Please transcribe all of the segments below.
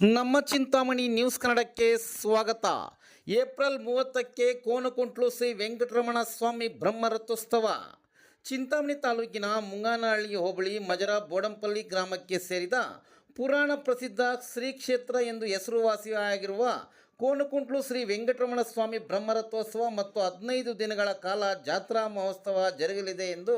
ನಮ್ಮ ಚಿಂತಾಮಣಿ ನ್ಯೂಸ್ ಕನ್ನಡಕ್ಕೆ ಸ್ವಾಗತ. ಏಪ್ರಿಲ್ 30ಕ್ಕೆ ಕೋನಕುಂಟ್ಲು ಶ್ರೀ ವೆಂಕಟರಮಣ ಸ್ವಾಮಿ ಬ್ರಹ್ಮರಥೋತ್ಸವ. ಚಿಂತಾಮಣಿ ತಾಲೂಕಿನ ಮುಂಗಾನಹಳ್ಳಿ ಹೋಬಳಿ ಮಜರ ಬೋಡಂಪಲ್ಲಿ ಗ್ರಾಮಕ್ಕೆ ಸೇರಿದ ಪುರಾಣ ಪ್ರಸಿದ್ಧ ಶ್ರೀ ಕ್ಷೇತ್ರ ಎಂದು ಹೆಸರುವಾಸಿಯಾಗಿರುವ ಕೋನಕುಂಟ್ಲು ಶ್ರೀ ವೆಂಕಟರಮಣ ಸ್ವಾಮಿ ಬ್ರಹ್ಮರಥೋತ್ಸವ ಮತ್ತು 15 ದಿನಗಳ ಕಾಲ ಜಾತ್ರಾ ಮಹೋತ್ಸವ ಜರುಗಲಿದೆ ಎಂದು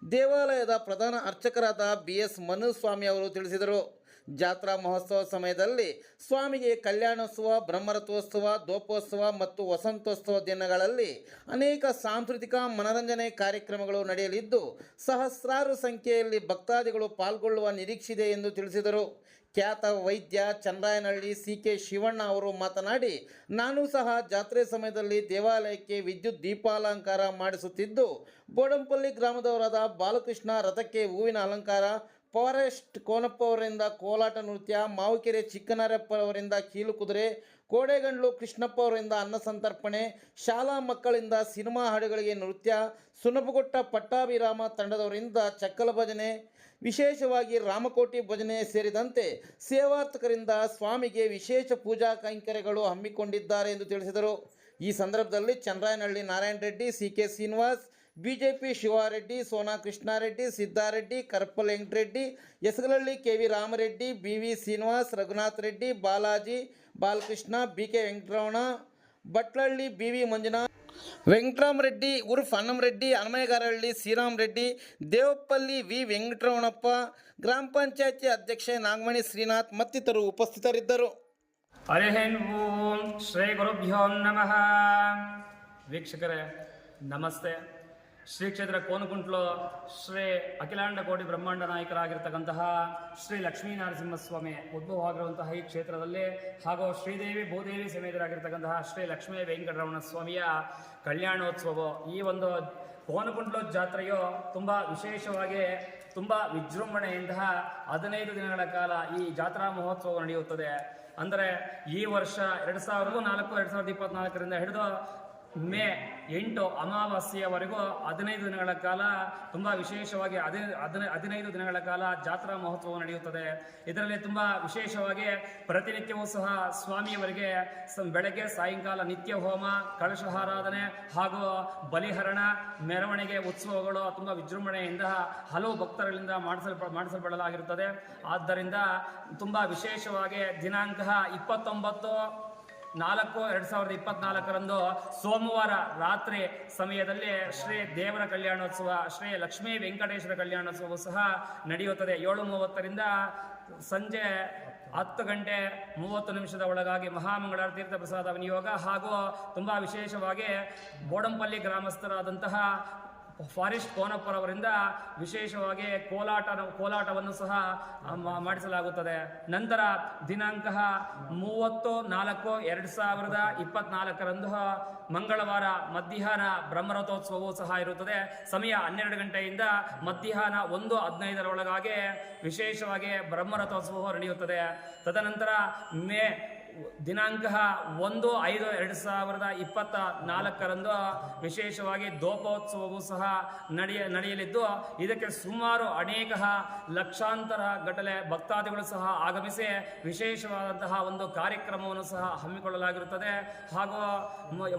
ದೇವಾಲಯದ ಪ್ರಧಾನ ಅರ್ಚಕರಾದ BS ಮನುಸ್ವಾಮಿ ಅವರು ತಿಳಿಸಿದರು. ಜಾತ್ರಾ ಮಹೋತ್ಸವ ಸಮಯದಲ್ಲಿ ಸ್ವಾಮಿಗೆ ಕಲ್ಯಾಣೋತ್ಸವ, ಬ್ರಹ್ಮರಥೋತ್ಸವ, ದೋಪೋತ್ಸವ ಮತ್ತು ವಸಂತೋತ್ಸವ ದಿನಗಳಲ್ಲಿ ಅನೇಕ ಸಾಂಸ್ಕೃತಿಕ ಮನರಂಜನೆ ಕಾರ್ಯಕ್ರಮಗಳು ನಡೆಯಲಿದ್ದು ಸಹಸ್ರಾರು ಸಂಖ್ಯೆಯಲ್ಲಿ ಭಕ್ತಾದಿಗಳು ಪಾಲ್ಗೊಳ್ಳುವ ನಿರೀಕ್ಷೆಯಿದೆ ಎಂದು ತಿಳಿಸಿದರು. ಖ್ಯಾತ ವೈದ್ಯ ಚಂದ್ರಾಯನಹಳ್ಳಿ CK ಶಿವಣ್ಣ ಅವರು ಮಾತನಾಡಿ, ನಾನು ಸಹ ಜಾತ್ರೆ ಸಮಯದಲ್ಲಿ ದೇವಾಲಯಕ್ಕೆ ವಿದ್ಯುತ್ ದೀಪಾಲಂಕಾರ ಮಾಡಿಸುತ್ತಿದ್ದು, ಬೋಡಂಪಲ್ಲಿ ಗ್ರಾಮದವರಾದ ಬಾಲಕೃಷ್ಣ ರಥಕ್ಕೆ ಹೂವಿನ ಅಲಂಕಾರ, ಫಾರೆಸ್ಟ್ ಕೋನಪ್ಪ ಅವರಿಂದ ಕೋಲಾಟ ನೃತ್ಯ, ಮಾವುಕೆರೆ ಚಿಕ್ಕನಾರಪ್ಪ ಅವರಿಂದ ಕೀಲು ಕುದುರೆ, ಕೋಡೆಗಂಡ್ಲು ಕೃಷ್ಣಪ್ಪ ಅವರಿಂದ ಅನ್ನ ಸಂತರ್ಪಣೆ, ಶಾಲಾ ಮಕ್ಕಳಿಂದ ಸಿನಿಮಾ ಹಾಡುಗಳಿಗೆ ನೃತ್ಯ, ಸುನಬಗೊಟ್ಟ ಪಟ್ಟಾಭಿರಾಮ ತಂಡದವರಿಂದ ಚಕ್ಕಲ ಭಜನೆ, ವಿಶೇಷವಾಗಿ ರಾಮಕೋಟಿ ಭಜನೆ ಸೇರಿದಂತೆ ಸೇವಾರ್ಥಕರಿಂದ ಸ್ವಾಮಿಗೆ ವಿಶೇಷ ಪೂಜಾ ಕೈಂಕರ್ಯಗಳು ಹಮ್ಮಿಕೊಂಡಿದ್ದಾರೆ ಎಂದು ತಿಳಿಸಿದರು. ಈ ಸಂದರ್ಭದಲ್ಲಿ ಚಂದ್ರಾಯನಹಳ್ಳಿ Narayana Reddy, CK Srinivas, BJP Shivareddy, Sona Krishnareddy, Siddareddy, ಕರ್ಪಲ್ Venkatareddy, ಯಸಗಲಹಳ್ಳಿ KV Ramareddy, BV Srinivas, Raghunath Reddy, Balaji, Balakrishna, BK Venkataramana, Batlahalli BV Manjunath, Venkatarama Reddy ಉರ್ಫ್ ಅನ್ನಮರೆಡ್ಡಿ, ಹನುಮೇಗಾರಹಳ್ಳಿ Shriram Reddy, ದೇವಪ್ಪಲ್ಲಿ V Venkataramanappa, ಗ್ರಾಮ ಪಂಚಾಯತಿ ಅಧ್ಯಕ್ಷೆ ನಾಗಮಣಿ ಶ್ರೀನಾಥ್ ಮತ್ತಿತರರು ಉಪಸ್ಥಿತರಿದ್ದರು. ಹರಿ ಓಂ ಶ್ರೀ ಗುರುಭ್ಯೋ ನಮಃ. ವೀಕ್ಷಕರೇ ನಮಸ್ತೆ. ಶ್ರೀ ಕ್ಷೇತ್ರ ಕೋನಕುಂಟ್ಲು ಶ್ರೀ ಅಖಿಲಾಂಡ ಕೋಟಿ ಬ್ರಹ್ಮಾಂಡ ನಾಯಕರಾಗಿರ್ತಕ್ಕಂತಹ ಶ್ರೀ ಲಕ್ಷ್ಮೀನರಸಿಂಹಸ್ವಾಮಿ ಉದ್ಭವವಾಗಿರುವಂತಹ ಈ ಕ್ಷೇತ್ರದಲ್ಲಿ ಹಾಗೂ ಶ್ರೀದೇವಿ ಭೂದೇವಿ ಸಮೇತರಾಗಿರ್ತಕ್ಕಂತಹ ಶ್ರೀ ಲಕ್ಷ್ಮೀ ವೆಂಕಟರಮಣ ಸ್ವಾಮಿಯ ಕಲ್ಯಾಣೋತ್ಸವ. ಈ ಒಂದು ಕೋನಕುಂಟ್ಲು ಜಾತ್ರೆಯು ತುಂಬ ವಿಶೇಷವಾಗಿ ತುಂಬ ವಿಜೃಂಭಣೆಯಿಂದ 15 ದಿನಗಳ ಕಾಲ ಈ ಜಾತ್ರಾ ಮಹೋತ್ಸವ ನಡೆಯುತ್ತದೆ. ಅಂದರೆ ಈ ವರ್ಷ 2024 ಹಿಡಿದು ಮೇ 8 ಅಮಾವಾಸ್ಯೆಯವರೆಗೂ 15 ದಿನಗಳ ಕಾಲ ತುಂಬ ವಿಶೇಷವಾಗಿ 15 ದಿನಗಳ ಕಾಲ ಜಾತ್ರಾ ಮಹೋತ್ಸವ ನಡೆಯುತ್ತದೆ. ಇದರಲ್ಲಿ ತುಂಬ ವಿಶೇಷವಾಗಿ ಪ್ರತಿನಿತ್ಯವೂ ಸಹ ಸ್ವಾಮಿಯವರಿಗೆ ಬೆಳಗ್ಗೆ ಸಾಯಂಕಾಲ ನಿತ್ಯ ಹೋಮ, ಕಳಶಾರಾಧನೆ ಹಾಗೂ ಬಲಿಹರಣ, ಮೆರವಣಿಗೆ ಉತ್ಸವಗಳು ತುಂಬ ವಿಜೃಂಭಣೆಯಿಂದ ಹಲವು ಭಕ್ತರಿಂದ ಮಾಡಿಸಲ್ಪಡಲಾಗಿರುತ್ತದೆ. ಆದ್ದರಿಂದ ತುಂಬ ವಿಶೇಷವಾಗಿ ದಿನಾಂಕ 29/4/2024 ಸೋಮವಾರ ರಾತ್ರಿ ಸಮಯದಲ್ಲಿ ಶ್ರೀ ದೇವರ ಕಲ್ಯಾಣೋತ್ಸವ, ಶ್ರೀ ಲಕ್ಷ್ಮೀ ವೆಂಕಟೇಶ್ವರ ಕಲ್ಯಾಣೋತ್ಸವ ಸಹ ನಡೆಯುತ್ತದೆ. 7:30ರಿಂದ ಸಂಜೆ 10:30 ಒಳಗಾಗಿ ಮಹಾಮಂಗಳ ತೀರ್ಥ ಪ್ರಸಾದ ವಿನಿಯೋಗ ಹಾಗೂ ತುಂಬ ವಿಶೇಷವಾಗಿ ಬೋಡಂಪಲ್ಲಿ ಗ್ರಾಮಸ್ಥರಾದಂತಹ ಫಾರೆಸ್ಟ್ ಕೋನಪ್ಪರವರಿಂದ ವಿಶೇಷವಾಗಿ ಕೋಲಾಟವನ್ನು ಸಹ ಮಾಡಿಸಲಾಗುತ್ತದೆ. ನಂತರ ದಿನಾಂಕ 30/4/2024 ಮಂಗಳವಾರ ಮಧ್ಯಾಹ್ನ ಬ್ರಹ್ಮರಥೋತ್ಸವವೂ ಸಹ ಇರುತ್ತದೆ. ಸಮಯ 12 ಗಂಟೆಯಿಂದ ಮಧ್ಯಾಹ್ನ 1:15 ಒಳಗಾಗಿ ವಿಶೇಷವಾಗಿ ಬ್ರಹ್ಮರಥೋತ್ಸವವು ನಡೆಯುತ್ತದೆ. ತದನಂತರ ದಿನಾಂಕ 1/5/2024 ವಿಶೇಷವಾಗಿ ದೋಪೋತ್ಸವವೂ ಸಹ ನಡೆಯಲಿದ್ದು, ಇದಕ್ಕೆ ಸುಮಾರು ಅನೇಕ ಲಕ್ಷಾಂತರ ಗಟ್ಟಲೆ ಭಕ್ತಾದಿಗಳು ಸಹ ಆಗಮಿಸಿ ವಿಶೇಷವಾದಂತಹ ಒಂದು ಕಾರ್ಯಕ್ರಮವನ್ನು ಸಹ ಹಮ್ಮಿಕೊಳ್ಳಲಾಗಿರುತ್ತದೆ. ಹಾಗೂ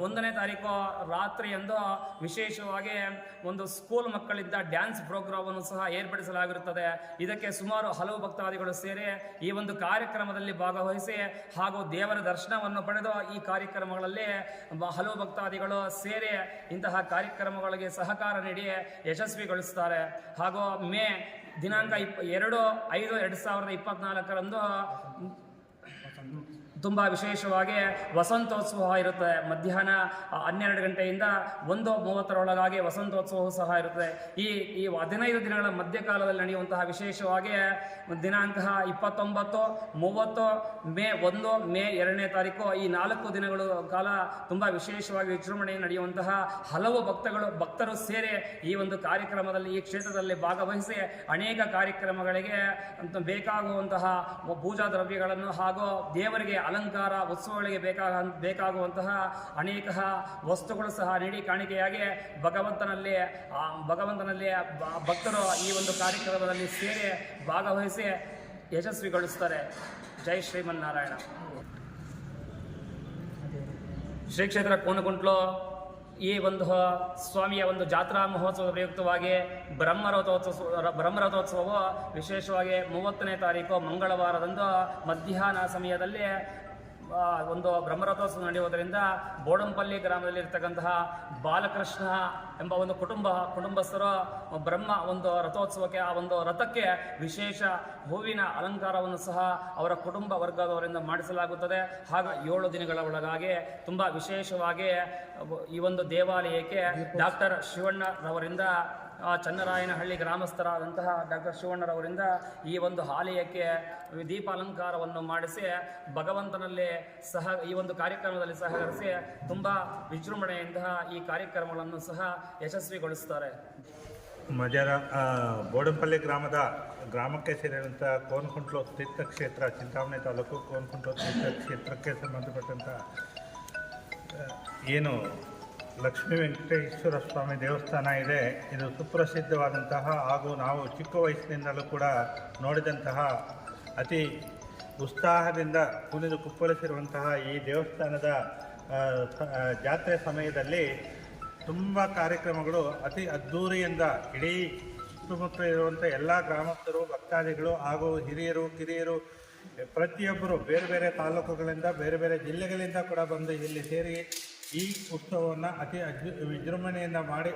1ನೇ ತಾರೀಕು ರಾತ್ರಿಯಂದು ವಿಶೇಷವಾಗಿ ಒಂದು ಸ್ಕೂಲ್ ಮಕ್ಕಳಿಂದ ಡ್ಯಾನ್ಸ್ ಪ್ರೋಗ್ರಾಮನ್ನು ಸಹ ಏರ್ಪಡಿಸಲಾಗಿರುತ್ತದೆ. ಇದಕ್ಕೆ ಸುಮಾರು ಹಲವು ಭಕ್ತಾದಿಗಳು ಸೇರಿ ಈ ಒಂದು ಕಾರ್ಯಕ್ರಮದಲ್ಲಿ ಭಾಗವಹಿಸಿ ಹಾಗೂ ದೇವರ ದರ್ಶನವನ್ನು ಪಡೆದು ಈ ಕಾರ್ಯಕ್ರಮಗಳಲ್ಲಿ ಹಲವು ಭಕ್ತಾದಿಗಳು ಸೇರಿ ಇಂತಹ ಕಾರ್ಯಕ್ರಮಗಳಿಗೆ ಸಹಕಾರ ನೀಡಿ ಯಶಸ್ವಿಗೊಳಿಸುತ್ತಾರೆ. ಹಾಗೂ ಮೇ ದಿನಾಂಕ 2/5/2024 ತುಂಬ ವಿಶೇಷವಾಗಿ ವಸಂತೋತ್ಸವ ಇರುತ್ತದೆ. ಮಧ್ಯಾಹ್ನ 12 ಗಂಟೆಯಿಂದ 1:30 ವಸಂತೋತ್ಸವವೂ ಸಹ ಇರುತ್ತದೆ. ಈ 15 ದಿನಗಳ ಮಧ್ಯಕಾಲದಲ್ಲಿ ನಡೆಯುವಂತಹ ವಿಶೇಷವಾಗಿ ದಿನಾಂಕ 29, 30, ಮೇ 1, ಮೇ 2ನೇ ತಾರೀಕು ಈ 4 ದಿನಗಳು ಕಾಲ ತುಂಬ ವಿಶೇಷವಾಗಿ ವಿಜೃಂಭಣೆ ನಡೆಯುವಂತಹ ಹಲವು ಭಕ್ತರು ಸೇರಿ ಈ ಒಂದು ಕಾರ್ಯಕ್ರಮದಲ್ಲಿ ಈ ಕ್ಷೇತ್ರದಲ್ಲಿ ಭಾಗವಹಿಸಿ ಅನೇಕ ಕಾರ್ಯಕ್ರಮಗಳಿಗೆ ಬೇಕಾಗುವಂತಹ ಪೂಜಾ ದ್ರವ್ಯಗಳನ್ನು ಹಾಗೂ ದೇವರಿಗೆ ಅಲಂಕಾರ ಉತ್ಸವಗಳಿಗೆ ಬೇಕಾಗುವಂತಹ ಅನೇಕ ವಸ್ತುಗಳು ಸಹ ನೀಡಿ ಕಾಣಿಕೆಯಾಗಿ ಭಗವಂತನಲ್ಲಿ ಭಕ್ತರು ಈ ಒಂದು ಕಾರ್ಯಕ್ರಮದಲ್ಲಿ ಸೇರಿ ಭಾಗವಹಿಸಿ ಯಶಸ್ವಿಗೊಳಿಸುತ್ತಾರೆ. ಜೈ ಶ್ರೀಮನ್ನಾರಾಯಣ. ಶ್ರೀ ಕ್ಷೇತ್ರ ಕೋನಗುಂಟ್ಲು ಈ ಒಂದು ಸ್ವಾಮಿಯ ಒಂದು ಜಾತ್ರಾ ಮಹೋತ್ಸವದ ಪ್ರಯುಕ್ತವಾಗಿ ಬ್ರಹ್ಮರಥೋತ್ಸವವು ವಿಶೇಷವಾಗಿ 30ನೇ ತಾರೀಕು ಮಂಗಳವಾರದಂದು ಮಧ್ಯಾಹ್ನ ಸಮಯದಲ್ಲಿ ಒಂದು ಬ್ರಹ್ಮರಥೋತ್ಸವ ನಡೆಯುವುದರಿಂದ ಬೋಡಂಪಲ್ಲಿ ಗ್ರಾಮದಲ್ಲಿ ಇರ್ತಕ್ಕಂತಹ ಬಾಲಕೃಷ್ಣ ಎಂಬ ಒಂದು ಕುಟುಂಬಸ್ಥರು ಬ್ರಹ್ಮ ಒಂದು ರಥೋತ್ಸವಕ್ಕೆ ಆ ಒಂದು ರಥಕ್ಕೆ ವಿಶೇಷ ಹೂವಿನ ಅಲಂಕಾರವನ್ನು ಸಹ ಅವರ ಕುಟುಂಬ ವರ್ಗದವರಿಂದ ಮಾಡಿಸಲಾಗುತ್ತದೆ. ಹಾಗೂ 7 ದಿನಗಳ ಒಳಗಾಗಿ ತುಂಬ ವಿಶೇಷವಾಗಿ ಈ ಒಂದು ದೇವಾಲಯಕ್ಕೆ ಡಾಕ್ಟರ್ ಶಿವಣ್ಣರವರಿಂದ ಚನ್ನರಾಯನಹಳ್ಳಿ ಗ್ರಾಮಸ್ಥರಾದಂತಹ ಡಾಕ್ಟರ್ ಶಿವಣ್ಣರವರಿಂದ ಈ ಒಂದು ಆಲಯಕ್ಕೆ ದೀಪಾಲಂಕಾರವನ್ನು ಮಾಡಿಸಿ ಭಗವಂತನಲ್ಲಿ ಈ ಒಂದು ಕಾರ್ಯಕ್ರಮದಲ್ಲಿ ಸಹಕರಿಸಿ ತುಂಬ ವಿಜೃಂಭಣೆಯಿಂದ ಈ ಕಾರ್ಯಕ್ರಮಗಳನ್ನು ಸಹ ಯಶಸ್ವಿಗೊಳಿಸುತ್ತಾರೆ. ಬೋಡಂಪಲ್ಲಿ ಗ್ರಾಮಕ್ಕೆ ಸೇರಿದಂಥ ಕೋನಕುಂಟ್ಲು ತೀರ್ಥಕ್ಷೇತ್ರ, ಚಿಂತಾಮಣಿ ತಾಲೂಕು ಕೋನಕುಂಟ್ಲು ತೀರ್ಥಕ್ಷೇತ್ರಕ್ಕೆ ಸಂಬಂಧಪಟ್ಟಂಥ ಏನು ಲಕ್ಷ್ಮೀ ವೆಂಕಟೇಶ್ವರ ಸ್ವಾಮಿ ದೇವಸ್ಥಾನ ಇದೆ. ಇದು ಸುಪ್ರಸಿದ್ಧವಾದಂತಹ ಹಾಗೂ ನಾವು ಚಿಕ್ಕ ವಯಸ್ಸಿನಿಂದಲೂ ಕೂಡ ನೋಡಿದಂತಹ ಅತಿ ಉತ್ಸಾಹದಿಂದ ಕುಣಿದು ಕುಪ್ಪಳಿಸಿರುವಂತಹ ಈ ದೇವಸ್ಥಾನದ ಜಾತ್ರೆ ಸಮಯದಲ್ಲಿ ತುಂಬ ಕಾರ್ಯಕ್ರಮಗಳು ಅತಿ ಅದ್ಧೂರಿಯಿಂದ ಇಡೀ ಸುತ್ತಮುತ್ತ ಇರುವಂಥ ಎಲ್ಲ ಗ್ರಾಮಸ್ಥರು, ಭಕ್ತಾದಿಗಳು ಹಾಗೂ ಹಿರಿಯರು, ಕಿರಿಯರು ಪ್ರತಿಯೊಬ್ಬರು ಬೇರೆ ಬೇರೆ ತಾಲೂಕುಗಳಿಂದ, ಬೇರೆ ಬೇರೆ ಜಿಲ್ಲೆಗಳಿಂದ ಕೂಡ ಬಂದು ಇಲ್ಲಿ ಸೇರಿ ಈ ಉತ್ಸವವನ್ನು ಅತಿ ವಿಜೃಂಭಣೆಯಿಂದ ಮಾಡಿ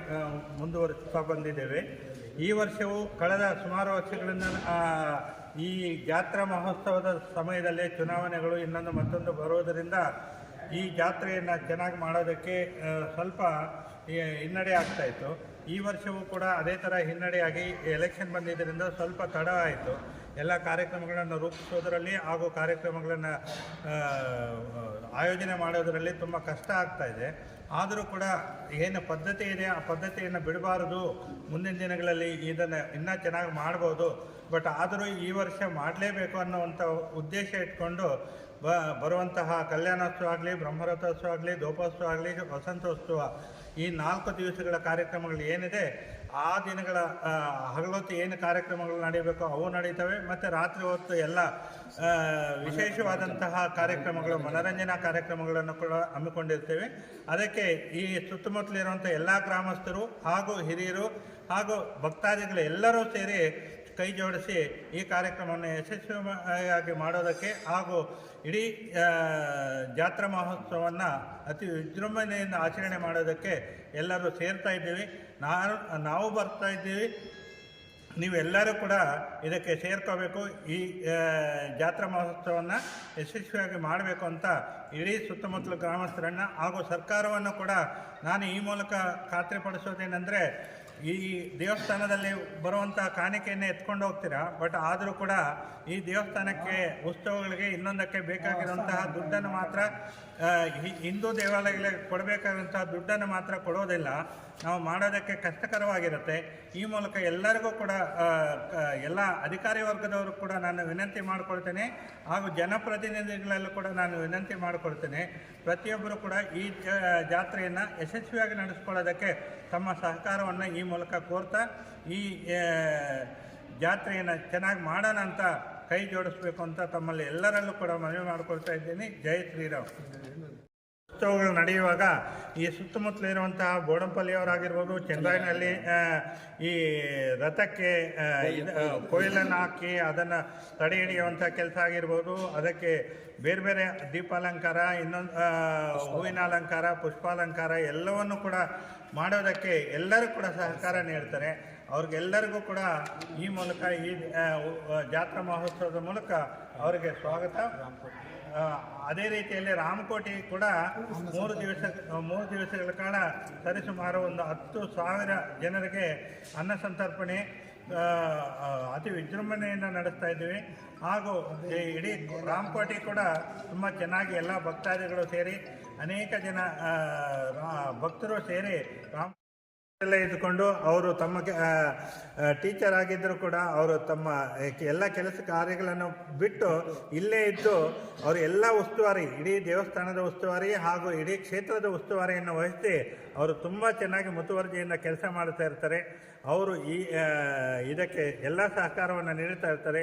ಮುಂದುವರಿಸ್ತಾ ಬಂದಿದ್ದೇವೆ. ಈ ವರ್ಷವೂ ಕಳೆದ ಸುಮಾರು ವರ್ಷಗಳಿಂದ ಈ ಜಾತ್ರಾ ಮಹೋತ್ಸವದ ಸಮಯದಲ್ಲಿ ಚುನಾವಣೆಗಳು ಇನ್ನೊಂದು ಮತ್ತೊಂದು ಬರುವುದರಿಂದ ಈ ಜಾತ್ರೆಯನ್ನು ಚೆನ್ನಾಗಿ ಮಾಡೋದಕ್ಕೆ ಸ್ವಲ್ಪ ಹಿನ್ನಡೆ ಆಗ್ತಾಯಿತ್ತು. ಈ ವರ್ಷವೂ ಕೂಡ ಅದೇ ಥರ ಹಿನ್ನಡೆಯಾಗಿ ಎಲೆಕ್ಷನ್ ಬಂದಿದ್ದರಿಂದ ಸ್ವಲ್ಪ ತಡ ಆಯಿತು. ಎಲ್ಲ ಕಾರ್ಯಕ್ರಮಗಳನ್ನು ರೂಪಿಸೋದರಲ್ಲಿ ಹಾಗೂ ಕಾರ್ಯಕ್ರಮಗಳನ್ನು ಆಯೋಜನೆ ಮಾಡೋದರಲ್ಲಿ ತುಂಬ ಕಷ್ಟ ಆಗ್ತಾಯಿದೆ. ಆದರೂ ಕೂಡ ಏನು ಪದ್ಧತಿ ಇದೆ ಆ ಪದ್ಧತಿಯನ್ನು ಬಿಡಬಾರದು, ಮುಂದಿನ ದಿನಗಳಲ್ಲಿ ಇದನ್ನು ಇನ್ನೂ ಚೆನ್ನಾಗಿ ಮಾಡ್ಬೋದು. ಬಟ್ ಆದರೂ ಈ ವರ್ಷ ಮಾಡಲೇಬೇಕು ಅನ್ನುವಂಥ ಉದ್ದೇಶ ಇಟ್ಕೊಂಡು ಬರುವಂತಹ ಕಲ್ಯಾಣೋತ್ಸವ ಆಗಲಿ, ಬ್ರಹ್ಮರಥೋತ್ಸವ ಆಗಲಿ, ದೀಪೋತ್ಸವ ಆಗಲಿ, ವಸಂತೋತ್ಸವ ಈ 4 ದಿವಸಗಳ ಕಾರ್ಯಕ್ರಮಗಳು ಏನಿದೆ ಆ ದಿನಗಳ ಹಗಲೊತ್ತು ಏನು ಕಾರ್ಯಕ್ರಮಗಳು ನಡೀಬೇಕೋ ಅವು ನಡೀತವೆ. ಮತ್ತು ರಾತ್ರಿ ಹೊತ್ತು ಎಲ್ಲ ವಿಶೇಷವಾದಂತಹ ಕಾರ್ಯಕ್ರಮಗಳು, ಮನೋರಂಜನಾ ಕಾರ್ಯಕ್ರಮಗಳನ್ನು ಕೂಡ ಹಮ್ಮಿಕೊಂಡಿರ್ತೇವೆ. ಅದಕ್ಕೆ ಈ ಸುತ್ತಮುತ್ತಲಿರುವಂಥ ಎಲ್ಲ ಗ್ರಾಮಸ್ಥರು ಹಾಗೂ ಹಿರಿಯರು ಹಾಗೂ ಭಕ್ತಾದಿಗಳು ಎಲ್ಲರೂ ಸೇರಿ ಕೈ ಜೋಡಿಸಿ ಈ ಕಾರ್ಯಕ್ರಮವನ್ನು ಯಶಸ್ವಿಯಾಗಿ ಮಾಡೋದಕ್ಕೆ ಹಾಗೂ ಇಡೀ ಜಾತ್ರಾ ಮಹೋತ್ಸವವನ್ನು ಅತಿ ವಿಜೃಂಭಣೆಯಿಂದ ಆಚರಣೆ ಮಾಡೋದಕ್ಕೆ ಎಲ್ಲರೂ ಸೇರ್ತಾ ಇದ್ದೀವಿ. ನಾವು ಬರ್ತಾ ಇದ್ದೀವಿ. ನೀವೆಲ್ಲರೂ ಕೂಡ ಇದಕ್ಕೆ ಸೇರ್ಕೋಬೇಕು. ಈ ಜಾತ್ರಾ ಮಹೋತ್ಸವವನ್ನು ಯಶಸ್ವಿಯಾಗಿ ಮಾಡಬೇಕು ಅಂತ ಇಡೀ ಸುತ್ತಮುತ್ತಲ ಗ್ರಾಮಸ್ಥರನ್ನು ಹಾಗೂ ಸರ್ಕಾರವನ್ನು ಕೂಡ ನಾನು ಈ ಮೂಲಕ ಖಾತ್ರಿಪಡಿಸೋದೇನೆಂದರೆ, ಈ ದೇವಸ್ಥಾನದಲ್ಲಿ ಬರುವಂಥ ಕಾಣಿಕೆಯನ್ನು ಎತ್ಕೊಂಡು ಹೋಗ್ತೀರಾ, ಬಟ್ ಆದರೂ ಕೂಡ ಈ ದೇವಸ್ಥಾನಕ್ಕೆ ಉತ್ಸವಗಳಿಗೆ ಇನ್ನೊಂದಕ್ಕೆ ಬೇಕಾಗಿರುವಂತಹ ದುಡ್ಡನ್ನು ಮಾತ್ರ ಹಿಂದೂ ದೇವಾಲಯಗಳಿಗೆ ಕೊಡಬೇಕಾದಂತಹ ದುಡ್ಡನ್ನು ಮಾತ್ರ ಕೊಡೋದಿಲ್ಲ. ನಾವು ಮಾಡೋದಕ್ಕೆ ಕಷ್ಟಕರವಾಗಿರುತ್ತೆ. ಈ ಮೂಲಕ ಎಲ್ಲರಿಗೂ ಕೂಡ ಎಲ್ಲ ಅಧಿಕಾರಿ ವರ್ಗದವರು ಕೂಡ ನಾನು ವಿನಂತಿ ಮಾಡಿಕೊಳ್ತೇನೆ ಹಾಗೂ ಜನಪ್ರತಿನಿಧಿಗಳಲ್ಲೂ ಕೂಡ ನಾನು ವಿನಂತಿ ಮಾಡಿಕೊಳ್ತೇನೆ. ಪ್ರತಿಯೊಬ್ಬರು ಕೂಡ ಈ ಜಾತ್ರೆಯನ್ನು ಯಶಸ್ವಿಯಾಗಿ ನಡೆಸ್ಕೊಳ್ಳೋದಕ್ಕೆ ತಮ್ಮ ಸಹಕಾರವನ್ನು ಈ ಮೂಲಕ ಕೋರ್ತಾ ಈ ಜಾತ್ರೆಯನ್ನು ಚೆನ್ನಾಗಿ ಮಾಡೋಣ ಅಂತ ಕೈ ಜೋಡಿಸ್ಬೇಕು ಅಂತ ತಮ್ಮಲ್ಲಿ ಎಲ್ಲರಲ್ಲೂ ಕೂಡ ಮನವಿ ಮಾಡಿಕೊಳ್ತಾ ಇದ್ದೀನಿ. ಜೈ ಶ್ರೀರಾಮ್. ಉತ್ಸವಗಳು ನಡೆಯುವಾಗ ಈ ಸುತ್ತಮುತ್ತಲಿರುವಂತಹ ಬೋಡಂಪಲ್ಲಿಯವರಾಗಿರ್ಬೋದು, ಚಂದ್ರಾಯನಹಳ್ಳಿ ಈ ರಥಕ್ಕೆ ಕೊಯ್ಲನ್ನು ಹಾಕಿ ಅದನ್ನು ತಡೆ ಹಿಡಿಯುವಂಥ ಕೆಲಸ ಆಗಿರ್ಬೋದು, ಅದಕ್ಕೆ ಬೇರೆ ಬೇರೆ ದೀಪಾಲಂಕಾರ, ಇನ್ನೊಂದು ಹೂವಿನ ಅಲಂಕಾರ, ಪುಷ್ಪಾಲಂಕಾರ ಎಲ್ಲವನ್ನು ಕೂಡ ಮಾಡೋದಕ್ಕೆ ಎಲ್ಲರೂ ಕೂಡ ಸಹಕಾರ ನೀಡ್ತಾರೆ. ಅವ್ರಿಗೆಲ್ಲರಿಗೂ ಕೂಡ ಈ ಮೂಲಕ ಈ ಜಾತ್ರಾ ಮಹೋತ್ಸವದ ಮೂಲಕ ಅವರಿಗೆ ಸ್ವಾಗತ. ಅದೇ ರೀತಿಯಲ್ಲಿ ರಾಮಕೋಟಿ ಕೂಡ 3 ದಿವಸಗಳ ಕಾಲ ಸರಿಸುಮಾರು ಒಂದು 10,000 ಜನರಿಗೆ ಅನ್ನ ಸಂತರ್ಪಣೆ ಅತಿ ವಿಜೃಂಭಣೆಯಿಂದ ನಡೆಸ್ತಾ ಇದ್ದೀವಿ. ಹಾಗೂ ಇಡೀ ರಾಮಕೋಟಿ ಕೂಡ ತುಂಬ ಚೆನ್ನಾಗಿ ಎಲ್ಲ ಭಕ್ತಾದಿಗಳು ಸೇರಿ ಅನೇಕ ಜನ ಭಕ್ತರು ಸೇರಿ ಎಲ್ಲ ಇದ್ದುಕೊಂಡು ಅವರು ತಮ್ಮ ಟೀಚರ್ ಆಗಿದ್ದರೂ ಕೂಡ ಅವರು ತಮ್ಮ ಎಲ್ಲ ಕೆಲಸ ಕಾರ್ಯಗಳನ್ನು ಬಿಟ್ಟು ಇಲ್ಲೇ ಇದ್ದು ಅವರು ಎಲ್ಲ ಉಸ್ತುವಾರಿ, ಇಡೀ ದೇವಸ್ಥಾನದ ಉಸ್ತುವಾರಿ ಹಾಗೂ ಇಡೀ ಕ್ಷೇತ್ರದ ಉಸ್ತುವಾರಿಯನ್ನು ವಹಿಸಿ ಅವರು ತುಂಬ ಚೆನ್ನಾಗಿ ಮುತುವರ್ಜಿಯಿಂದ ಕೆಲಸ ಮಾಡ್ತಾ ಇರ್ತಾರೆ. ಅವರು ಇದಕ್ಕೆ ಎಲ್ಲ ಸಹಕಾರವನ್ನು ನೀಡ್ತಾ ಇರ್ತಾರೆ.